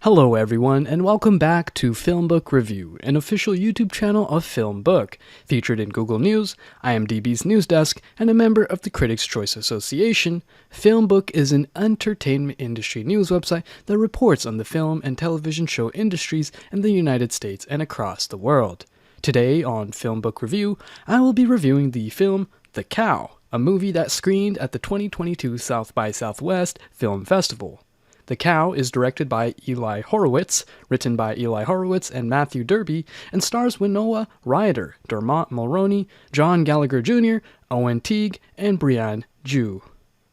Hello everyone, and welcome back to FilmBook Review, an official YouTube channel of FilmBook, featured in Google News, IMDb's news desk, and a member of the Critics' Choice Association. FilmBook is an entertainment industry news website that reports on the film and television show industries in the United States and across the world. Today on FilmBook Review, I will be reviewing the film The Cow, a movie that screened at the 2022 South by Southwest Film Festival. The Cow is directed by Eli Horowitz, written by Eli Horowitz and Matthew Derby, and stars Winona Ryder, Dermot Mulroney, John Gallagher Jr., Owen Teague, and Brianne Ju.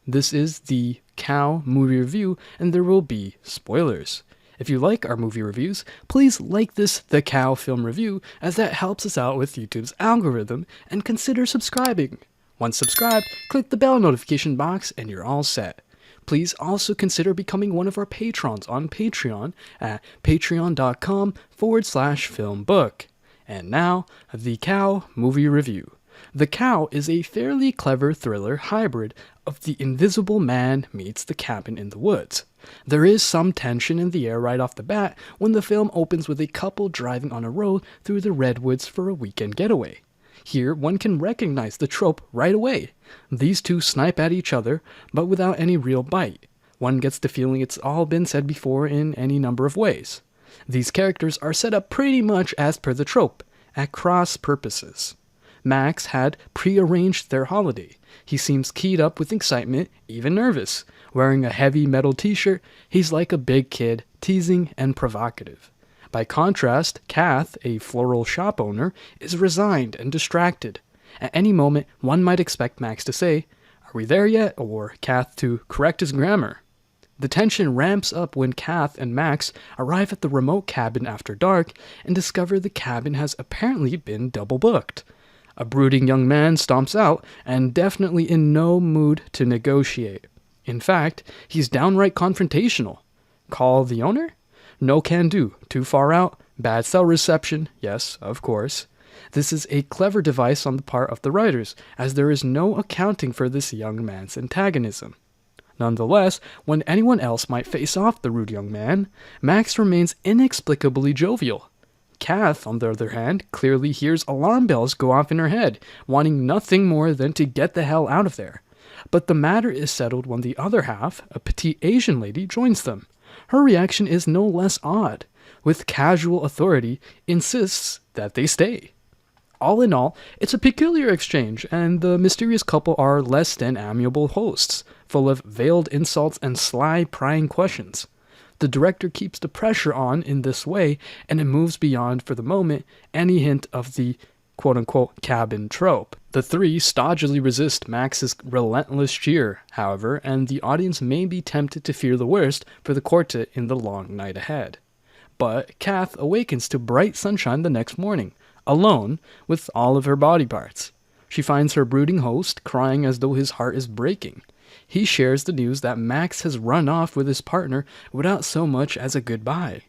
This is the Cow movie review, and there will be spoilers. If you like our movie reviews, please like this The Cow film review, as that helps us out with YouTube's algorithm, and consider subscribing. Once subscribed, click the bell notification box and you're all set. Please also consider becoming one of our patrons on Patreon at patreon.com/filmbook. And now, The Cow movie review. The Cow is a fairly clever thriller hybrid of The Invisible Man meets The Cabin in the Woods. There is some tension in the air right off the bat when the film opens with a couple driving on a road through the redwoods for a weekend getaway. Here, one can recognize the trope right away. These two snipe at each other, but without any real bite. One gets the feeling it's all been said before in any number of ways. These characters are set up pretty much as per the trope, at cross purposes. Max had pre-arranged their holiday. He seems keyed up with excitement, even nervous. Wearing a heavy metal t-shirt, he's like a big kid, teasing and provocative. By contrast, Kath, a floral shop owner, is resigned and distracted. At any moment, one might expect Max to say, "Are we there yet?" or Kath to correct his grammar. The tension ramps up when Kath and Max arrive at the remote cabin after dark and discover the cabin has apparently been double booked. A brooding young man stomps out and definitely in no mood to negotiate. In fact, he's downright confrontational. Call the owner? No can do, too far out, bad cell reception, yes, of course. This is a clever device on the part of the writers, as there is no accounting for this young man's antagonism. Nonetheless, when anyone else might face off the rude young man, Max remains inexplicably jovial. Kath, on the other hand, clearly hears alarm bells go off in her head, wanting nothing more than to get the hell out of there. But the matter is settled when the other half, a petite Asian lady, joins them. Her reaction is no less odd. With casual authority, insists that they stay. All in all, it's a peculiar exchange, and the mysterious couple are less than amiable hosts, full of veiled insults and sly, prying questions. The director keeps the pressure on in this way, and it moves beyond, for the moment, any hint of the quote-unquote cabin trope. The three stodgily resist Max's relentless cheer, however, and the audience may be tempted to fear the worst for the quartet in the long night ahead. But Kath awakens to bright sunshine the next morning, alone, with all of her body parts. She finds her brooding host crying as though his heart is breaking. He shares the news that Max has run off with his partner without so much as a goodbye.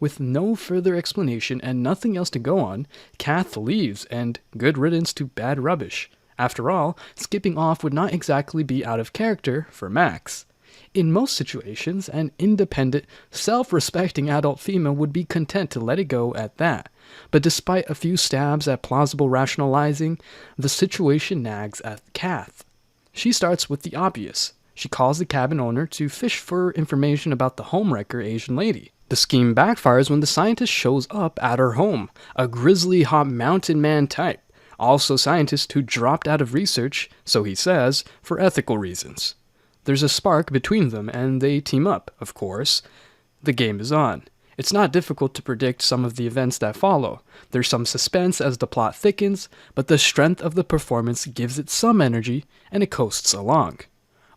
With no further explanation and nothing else to go on, Kath leaves, and good riddance to bad rubbish. After all, skipping off would not exactly be out of character for Max. In most situations, an independent, self-respecting adult female would be content to let it go at that. But despite a few stabs at plausible rationalizing, the situation nags at Kath. She starts with the obvious. She calls the cabin owner to fish for information about the homewrecker Asian lady. The scheme backfires when the scientist shows up at her home, a grizzly hot mountain man type, also scientist who dropped out of research, so he says, for ethical reasons. There's a spark between them and they team up, of course. The game is on. It's not difficult to predict some of the events that follow. There's some suspense as the plot thickens, but the strength of the performance gives it some energy and it coasts along.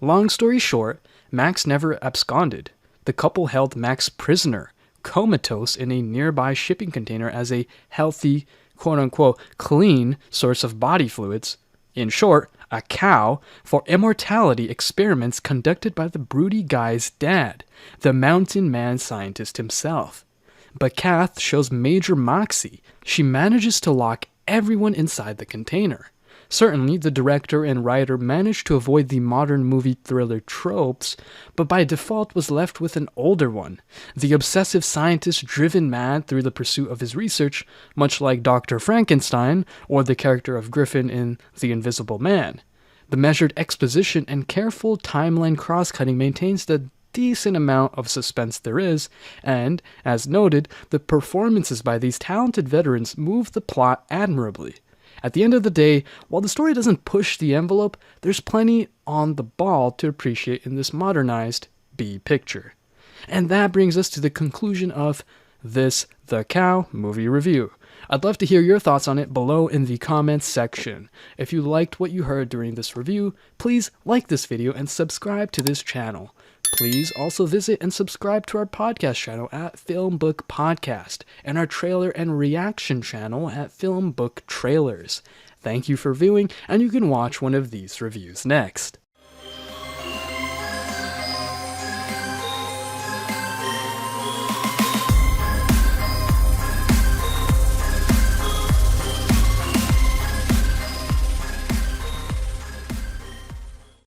Long story short, Max never absconded. The couple held Max prisoner, comatose in a nearby shipping container as a healthy, quote-unquote, clean source of body fluids. In short, a cow for immortality experiments conducted by the broody guy's dad, the mountain man scientist himself. But Kath shows major moxie. She manages to lock everyone inside the container. Certainly, the director and writer managed to avoid the modern movie thriller tropes, but by default was left with an older one. The obsessive scientist driven mad through the pursuit of his research, much like Dr. Frankenstein or the character of Griffin in The Invisible Man. The measured exposition and careful timeline cross-cutting maintains the decent amount of suspense there is, and, as noted, the performances by these talented veterans move the plot admirably. At the end of the day, while the story doesn't push the envelope, there's plenty on the ball to appreciate in this modernized B picture. And that brings us to the conclusion of this The Cow movie review. I'd love to hear your thoughts on it below in the comments section. If you liked what you heard during this review, please like this video and subscribe to this channel. Please also visit and subscribe to our podcast channel at FilmBook Podcast and our trailer and reaction channel at FilmBook Trailers. Thank you for viewing, and you can watch one of these reviews next.